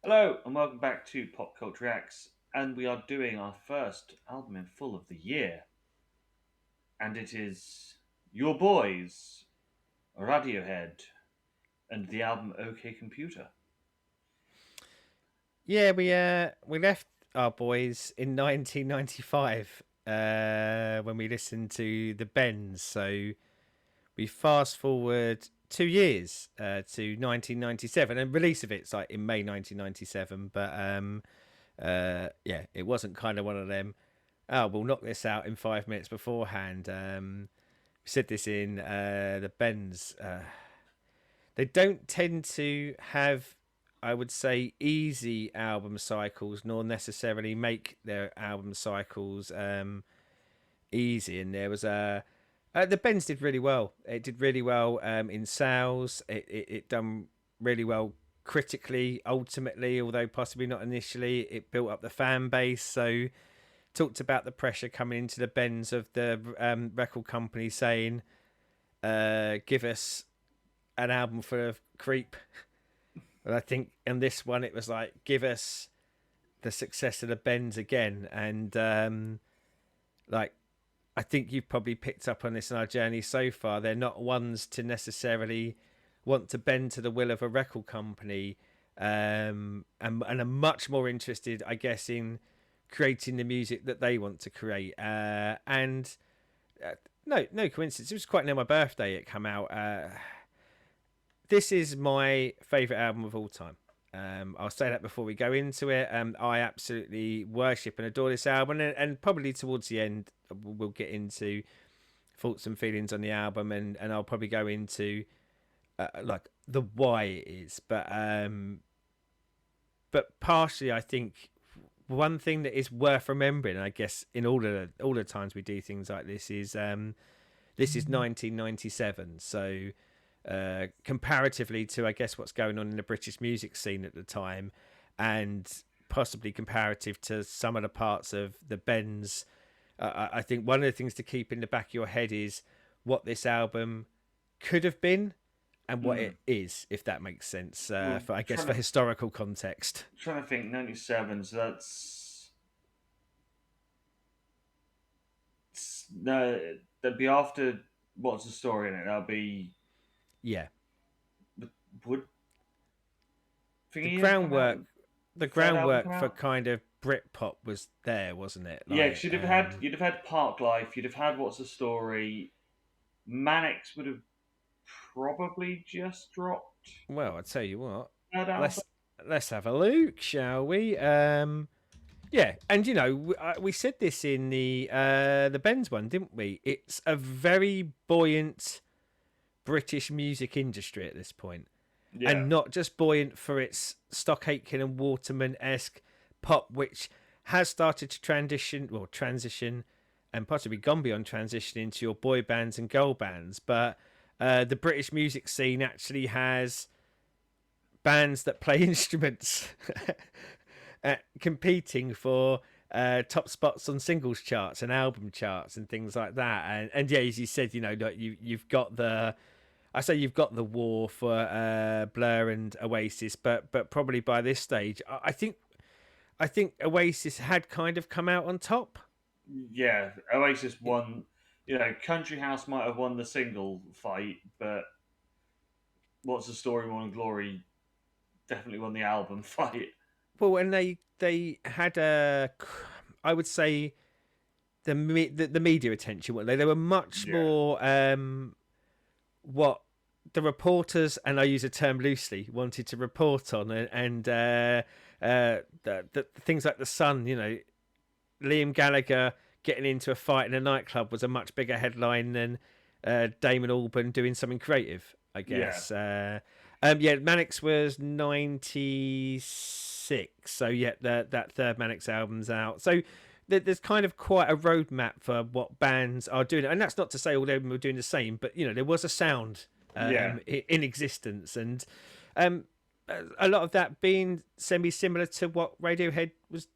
Hello and welcome back to Pop Culture X, and we are doing our first album in full of the year, and it is your boys, Radiohead, and the album OK Computer. Yeah, we left our boys in 1995 when we listened to the Bends. So we fast forward 2 years to 1997, and release of it's like in May 1997. But yeah, it wasn't kind of one of them. Oh, we'll knock this out in 5 minutes beforehand. We said this in the Bends. They don't tend to have, I would say, easy album cycles, nor necessarily make their album cycles easy. And there was a the Bends did really well. It did really well in sales. It done really well critically. Ultimately, although possibly not initially, it built up the fan base. So talked about the pressure coming into the Bends of the record company saying, "Give us an album full of creep." And I think in this one, it was like, give us the success of the Bends again. And like, I think you've probably picked up on this in our journey so far. They're not ones to necessarily want to bend to the will of a record company, and are much more interested, I guess, in creating the music that they want to create. And no coincidence. It was quite near my birthday. It came out. This is my favourite album of all time. I'll say that before we go into it. I absolutely worship and adore this album, and probably towards the end we'll get into thoughts and feelings on the album, and I'll probably go into like the why it is. But partially, I think one thing that is worth remembering, I guess, in all the times we do things like this is 1997, so comparatively to, I guess, what's going on in the British music scene at the time, and possibly comparative to some of the parts of the Bends. I think one of the things to keep in the back of your head is what this album could have been and what Hmm. it is, if that makes sense. Well, For, I guess, for historical context. trying to think, 97. So no, that'd be after what's the story in it? That'll be Yeah, the Wood the thingy have come out. groundwork, the Third album groundwork come for out. kind of Britpop was there, wasn't it? Yeah, because Like, you'd have had Park Life, you'd have had What's the Story. Mannix would have probably just dropped well, I tell you what, that album. let's let's have a look, shall we? Yeah, and we said this in the Benz one, didn't we? It's a very buoyant British music industry at this point, Yeah, and not just buoyant for its Stock Aitken and Waterman esque pop, which has started to transition, and possibly gone beyond transition into your boy bands and girl bands, but the British music scene actually has bands that play instruments competing for top spots on singles charts and album charts and things like that. And yeah, as you said, you've got you've got the war for Blur and Oasis, but probably by this stage, I think Oasis had kind of come out on top. yeah. Oasis won. You know, Country House might have won the single fight, but What's the Story, Morning Glory definitely won the album fight. Well, and they had I would say the media attention. Weren't they? They were much Yeah, more what the reporters, and I use a term loosely, wanted to report on, the things like the Sun. Liam Gallagher getting into a fight in a nightclub was a much bigger headline than Damon Albarn doing something creative, I yeah, guess. Yeah, Mannix was 96, so yeah, that third Mannix album's out. So there's kind of quite a roadmap for what bands are doing, and that's not to say all of them were doing the same, but there was a sound yeah, in existence, and um, a lot of that being semi-similar to what Radiohead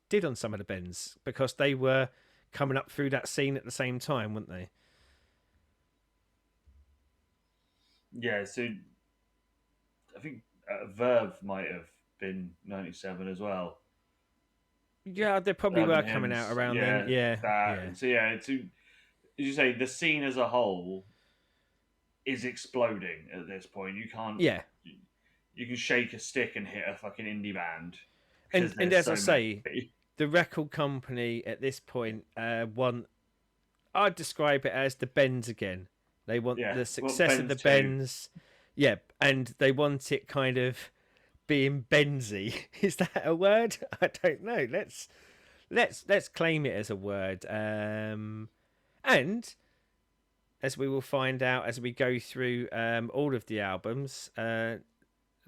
did on some of the bends, because they were coming up through that scene at the same time, weren't they? yeah. So I think Verve might have been 97 as well. Yeah, they probably Urban were coming out hymns, around then. yeah, Yeah, yeah, that. So yeah, as you say, the scene as a whole is exploding at this point. You can't. yeah. You can shake a stick and hit a fucking indie band because And there's as I so say, many. the record company at this point want, I'd describe it as the Bends again. They want Yeah, the well, success of Ben's the too. Bends, yeah, and they want it kind of being Benzy. Is that a word? I don't know. Let's claim it as a word. And as we will find out as we go through all of the albums,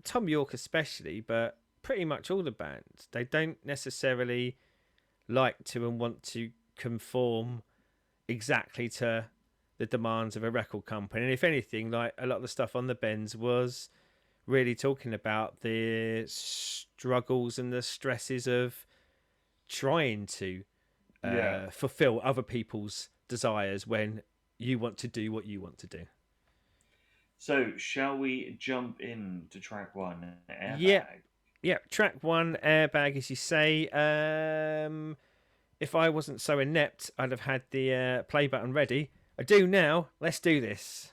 Tom York especially, but pretty much all the bands, they don't necessarily like to and want to conform exactly to the demands of a record company. And if anything, like a lot of the stuff on the Bends was really talking about the struggles and the stresses of trying to Yeah. fulfill other people's desires when you want to do what you want to do. So shall we jump into track one, Yeah, Airbag? yeah. Track one, Airbag, as you say. If I wasn't so inept, I'd have had the play button ready. I do now. Let's do this.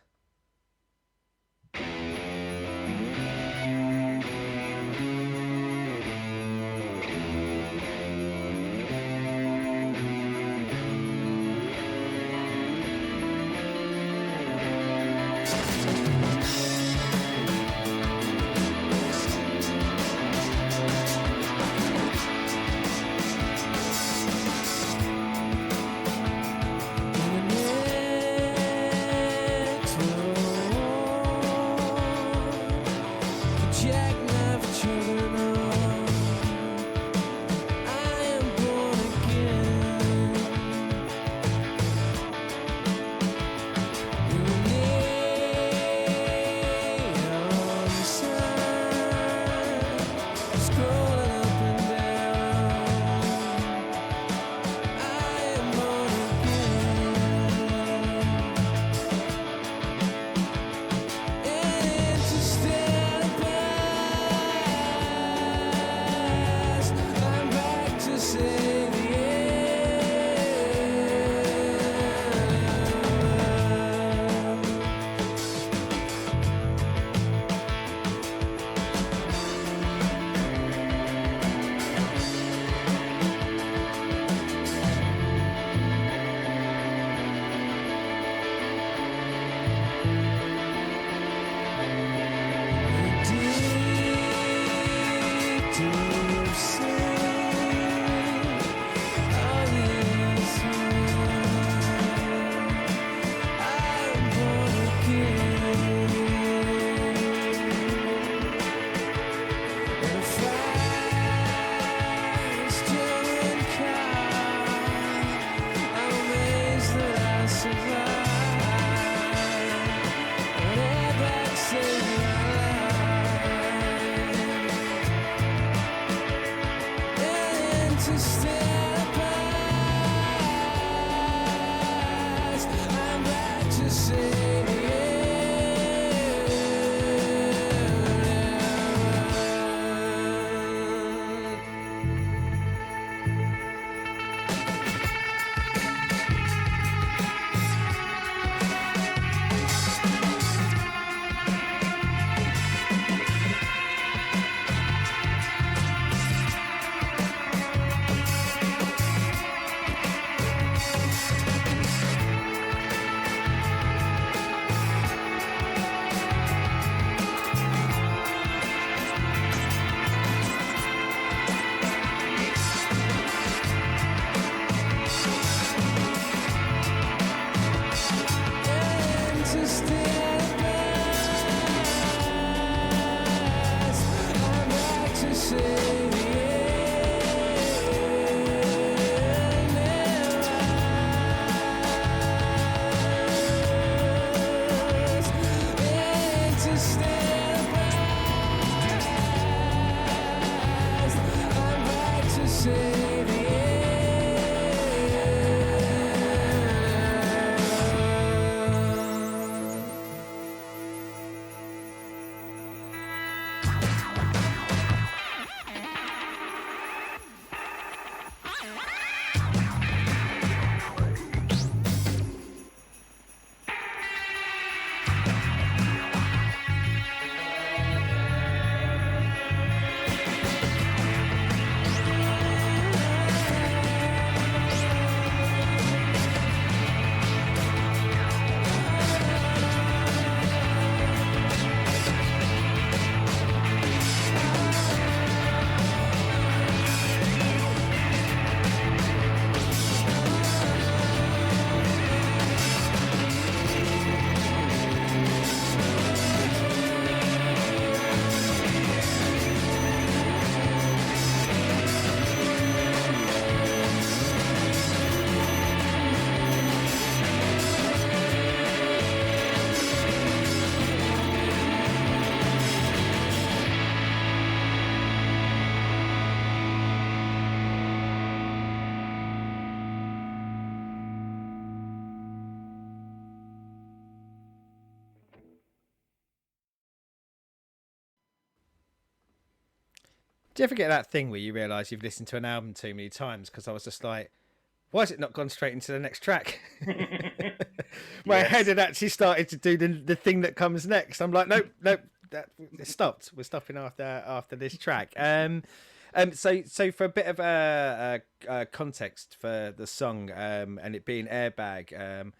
Do you ever get that thing where you realise you've listened to an album too many times? Because I was just like, why has it not gone straight into the next track? My head Yes. had actually started to do the thing that comes next. I'm like, nope, nope, it stopped. We're stopping after this track. So for a bit of a context for the song, and it being Airbag,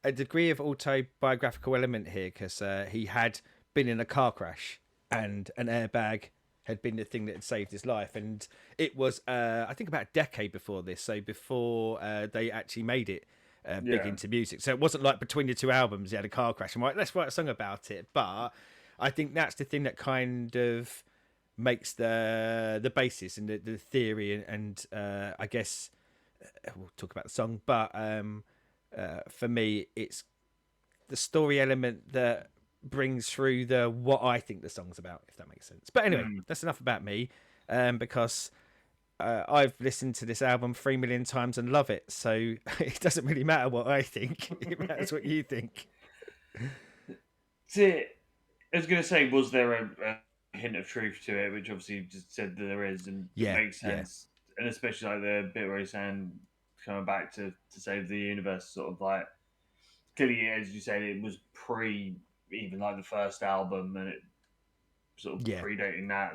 a degree of autobiographical element here because he had been in a car crash and an airbag had been the thing that had saved his life, and it was I think about a decade before this, so before they actually made it big Yeah. into music. So it wasn't like between the two albums he had a car crash and right, let's write a song about it. But I think that's the thing that kind of makes the basis and the theory and I guess we'll talk about the song, but for me it's the story element that brings through the what I think the song's about, if that makes sense. But anyway, Mm. that's enough about me, because I've listened to this album 3 million times and love it. So it doesn't really matter what I think; it matters what you think. So, I was going to say, was there a hint of truth to it, which obviously you just said that there is, and it Yeah, makes yeah, sense, and especially like the bit where he's saying coming back to save the universe, sort of like clearly, as you said, it was pre even like the first album, and it sort of yeah. predating that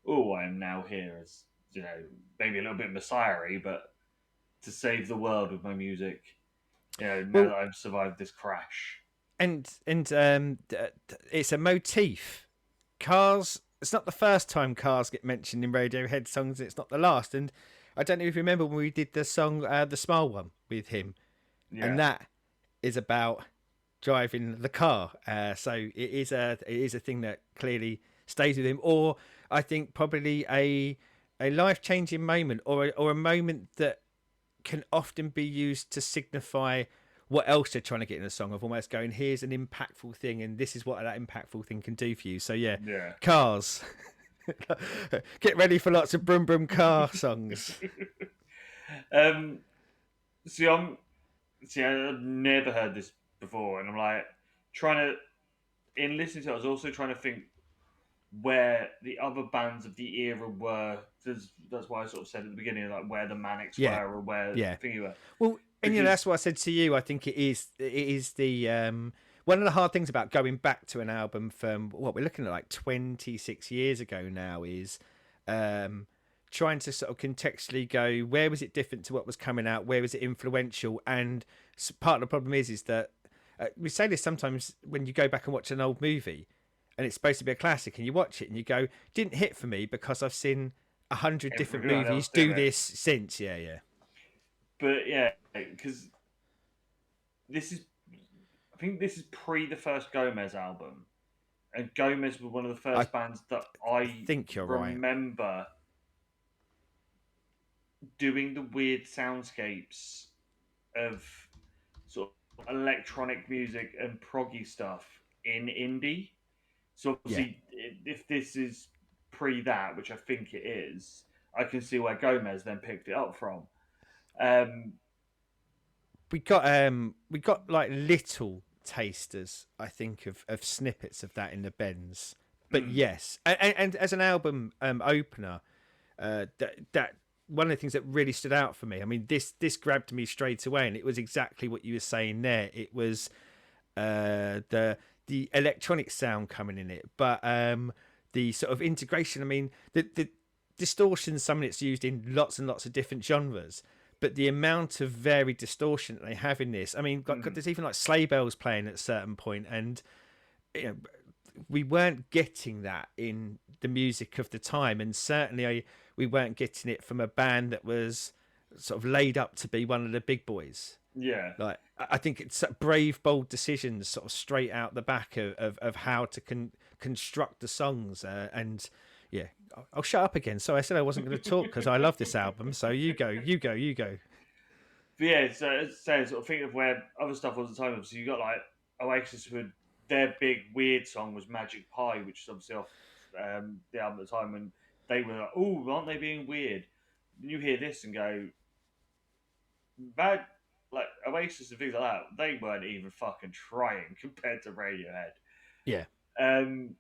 oh, I am now here as maybe a little bit messiah-y, but to save the world with my music. Now Well, that I've survived this crash. it's a motif. Cars. It's not the first time cars get mentioned in Radiohead songs. It's not the last. And I don't know if you remember when we did the song, the Smile one with him, and Yeah, that is about driving the car. So it is a thing that clearly stays with him, or I think probably a life changing moment, or a moment that can often be used to signify what else they're trying to get in a song, of almost going, here's an impactful thing and this is what that impactful thing can do for you. So yeah, yeah. cars. Get ready for lots of brum brum car songs. um, see, I've never heard this before, and I'm like trying to in listening to it. I was also trying to think where the other bands of the era were. That's why I sort of said at the beginning, like where the Manics Yeah, were or where yeah. thingy were, Well, and because that's what I said to you. I think it is the one of the hard things about going back to an album from what we're looking at like 26 years ago now is um trying to sort of contextually go, where was it different to what was coming out, where was it influential, and part of the problem is that we say this sometimes when you go back and watch an old movie and it's supposed to be a classic and you watch it and you go, didn't hit for me because I've seen 100 different everyone movies else do do it. this since. Yeah, yeah, But yeah, because this is, I think this is pre the first Gomez album, and Gomez was one of the I first bands that I think you're right. remember doing the weird soundscapes of sort of electronic music and proggy stuff in indie. So Yeah. obviously, if this is pre that, which I think it is, I can see where Gomez then picked it up from. Um, We got like little tasters, I think, of snippets of that in the bends. But mm, yes, and as an album opener, that one of the things that really stood out for me. I mean, this grabbed me straight away, and it was exactly what you were saying there. It was the electronic sound coming in it, but the sort of integration. I mean, the distortion. Some of it's used in lots and lots of different genres, but the amount of varied distortion that they have in this. I mean, mm, there's even like sleigh bells playing at a certain point, and you know, we weren't getting that in the music of the time, and certainly we weren't getting it from a band that was sort of laid up to be one of the big boys. yeah. Like I think it's brave, bold decisions, sort of straight out the back of how to construct the songs, and yeah, I'll shut up again. So I said I wasn't going to talk because I love this album. So you go, you go, you go. But yeah, so as I say, sort of think of where other stuff was at the time. So you got like Oasis with their big weird song was Magic Pie, which is obviously off the album at the time, and they were like, "Oh, aren't they being weird?" And you hear this and go, "Bad." Like Oasis and things like that, they weren't even fucking trying compared to Radiohead. Yeah, Um,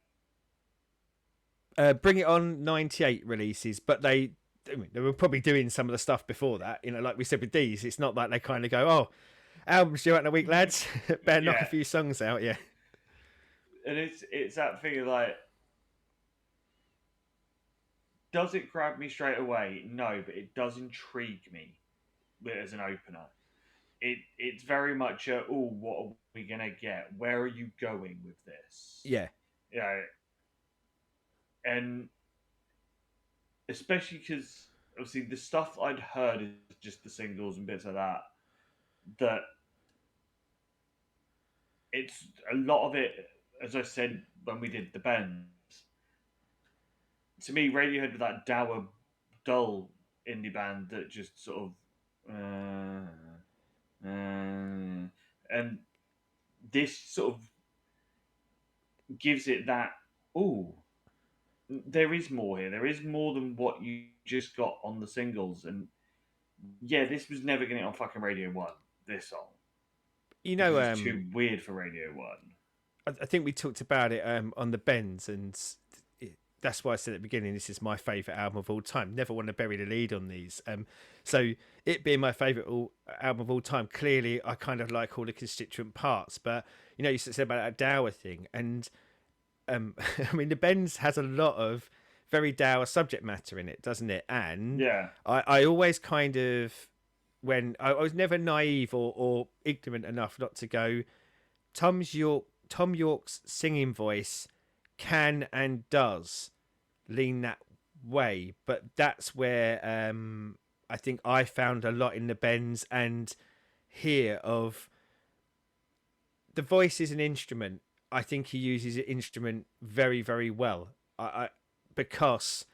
Bring It On 98 releases, but I mean, they were probably doing some of the stuff before that. You know, like we said with these, it's not like they kind of go, "Oh, album's due out in a week, lads. Better knock a Yeah, few songs out." Yeah, and it's that thing of like, does it grab me straight away? No, but it does intrigue me as an opener. It's very much a, oh, what are we gonna get? Where are you going with this? yeah. You know, and especially because obviously the stuff I'd heard is just the singles and bits like that. That it's a lot of it, as I said when we did the bends. To me, Radiohead with that dour, dull indie band that just sort of, and this sort of gives it that. Oh, there is more here. There is more than what you just got on the singles, and yeah, this was never going to get on fucking Radio One. This song You because know, it's too weird for Radio One. I think we talked about it on the bends, and that's why I said at the beginning this is my favourite album of all time. Never want to bury the lead on these. So it being my favourite album of all time, clearly I kind of like all the constituent parts. But you know, you said about that dour thing, and I mean, the bends has a lot of very dour subject matter in it, doesn't it? And Yeah, I always kind of when I was never naive or ignorant enough not to go. Tom York's singing voice can and does lean that way, but that's where I think I found a lot in the bends and here of the voice is an instrument. I think he uses an instrument very, very well. Because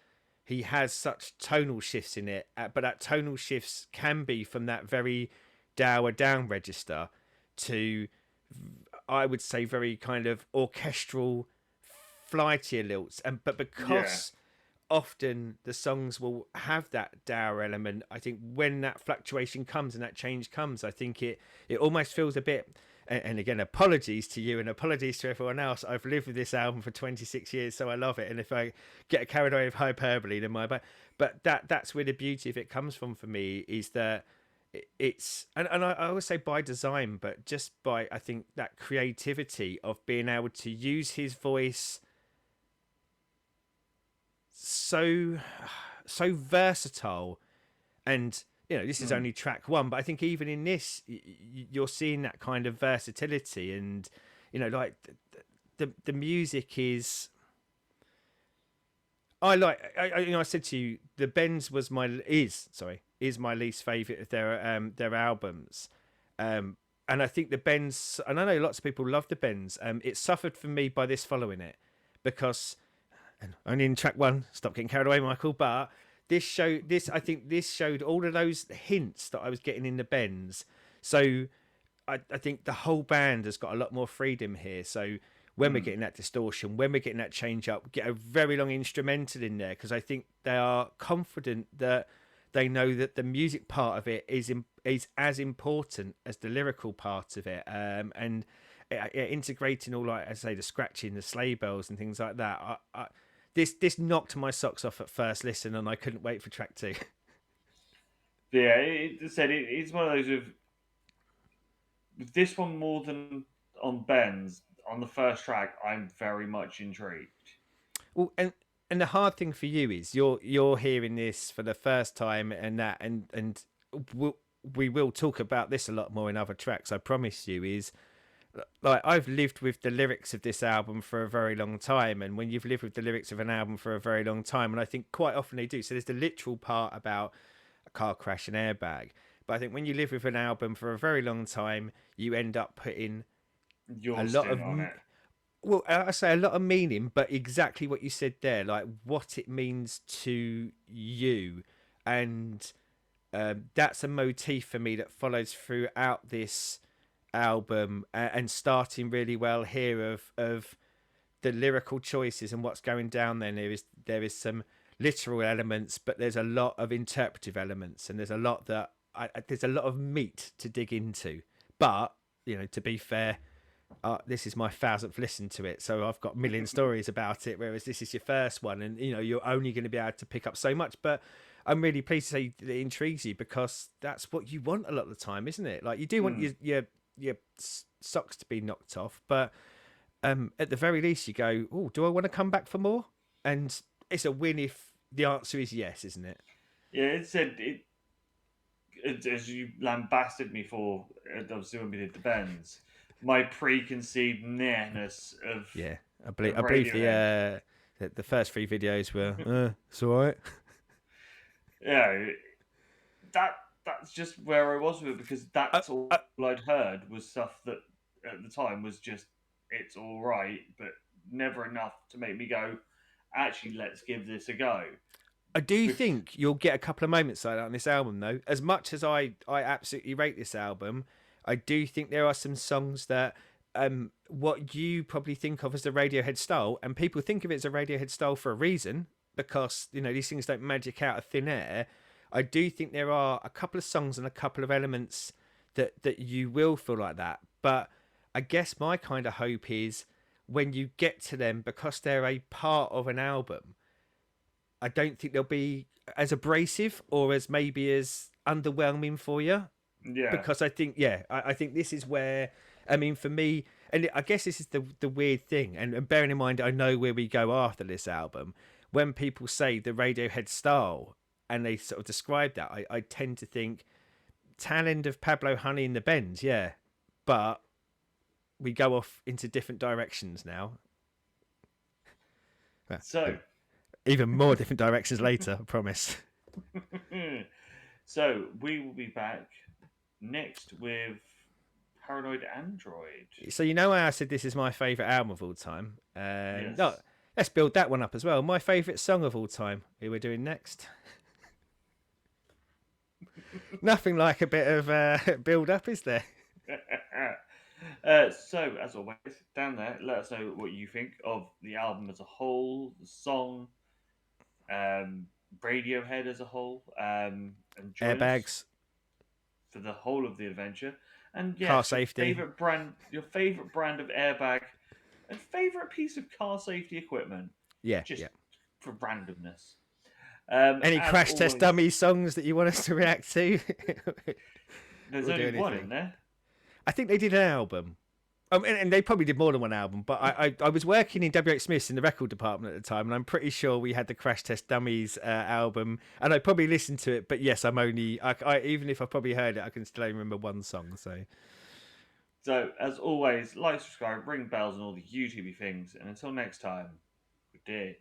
he has such tonal shifts in it, but that tonal shifts can be from that very dour down register to, I would say, very kind of orchestral flightier lilts, and but yeah, because often the songs will have that dour element, I think when that fluctuation comes and that change comes, I think it almost feels a bit, and again, apologies to you and apologies to everyone else, I've lived with this album for 26 years, so I love it, and if I get carried away with hyperbole, then but that's where the beauty of it comes from for me, is that it's and I always say by design, but just by, I think, that creativity of being able to use his voice so versatile. And you know, this is mm, only track one, but I think even in this you're seeing that kind of versatility. And you know, like the music is, you know, I said to you, the Bends was my is my least favorite of their albums. And I think the Bends, and I know lots of people love the Bends, it suffered for me by this following it, because, and only in track one, stop getting carried away, Michael, but I think this showed all of those hints that I was getting in the Bends. So I think the whole band has got a lot more freedom here. So when we're mm, getting that distortion, when we're getting that change up, get a very long instrumental in there, because I think they are confident that they know that the music part of it is as important as the lyrical part of it. And integrating all, like I say, the scratching, the sleigh bells, and things like that. This knocked my socks off at first listen, and I couldn't wait for track two. yeah. It's one of those with this one more than on Ben's on the first track. I'm very much intrigued. Well, and the hard thing for you is you're hearing this for the first time, and we will talk about this a lot more in other tracks, I promise you. Is like, I've lived with the lyrics of this album for a very long time, and when you've lived with the lyrics of an album for a very long time, and I think quite often they do. So there's the literal part about a car crash and airbag, but I think when you live with an album for a very long time, you end up putting a Your lot stint of, on it. well, I say a lot of meaning, but exactly what you said there, like what it means to you. And that's a motif for me that follows throughout this album, and starting really well here of the lyrical choices and what's going down there. There is some literal elements, but there's a lot of interpretive elements, and there's a lot there's a lot of meat to dig into. But you know, to be fair, this is my 1,000th listen to it, so I've got a million stories about it. Whereas this is your first one, and you're only going to be able to pick up so much. But I'm really pleased to say that it intrigues you because that's what you want a lot of the time, isn't it? Like you do want Mm. your socks to be knocked off, but at the very least, you go, oh, do I want to come back for more? And it's a win if the answer is yes, isn't it? Yeah, it said as you lambasted me for, obviously when we did the bends, my preconceived nearness Yeah, of I believe Radiohead. the first three videos were it's all right. Yeah, that that's just where I was with it because Uh, that's all uh, I'd heard was stuff that at the time was just it's all right, but never enough to make me go, actually, let's give this a go. I do Bef- think you'll get a couple of moments like that on this album, though. As much as I absolutely rate this album, I do think there are some songs that what you probably think of as the Radiohead style, and people think of it as a Radiohead style for a reason, because these things don't magic out of thin air. I do think there are a couple of songs and a couple of elements that you will feel like that. But I guess my kind of hope is when you get to them, because they're a part of an album, I don't think they'll be as abrasive or as maybe as underwhelming for you, yeah, because I think I think this is where, I mean, for me, and I guess this is the weird thing, and bearing in mind I know where we go after this album. When people say the Radiohead style and they sort of describe that, I tend to think tail end of Pablo Honey and the Bends, yeah, but we go off into different directions now. Well, so even more different directions later, I promise. so we will be back next with Paranoid Android. So you know how I said this is my favourite album of all time? No, Yes. let's build that one up as well. My favourite song of all time. Who we're doing next? Nothing like a bit of build up, is there? So, as always, down there, let us know what you think of the album as a whole, the song, um, Radiohead as a whole, and join us Airbags, for the whole of the adventure. And car yes, safety. your favorite brand of airbag, and favorite piece of car safety equipment, Yeah, just yeah. for randomness. Any As Crash Test always, Dummy songs that you want us to react to? there's We'll do only one in anything. there. I think they did an album. And they probably did more than one album, but I was working in WH Smith's in the record department at the time, and I'm pretty sure we had the Crash Test Dummies album, and I probably listened to it. But yes, even if I probably heard it, I can still only remember one song. So So, as always, like, subscribe, ring bells, and all the YouTubey things. And until next time, good day.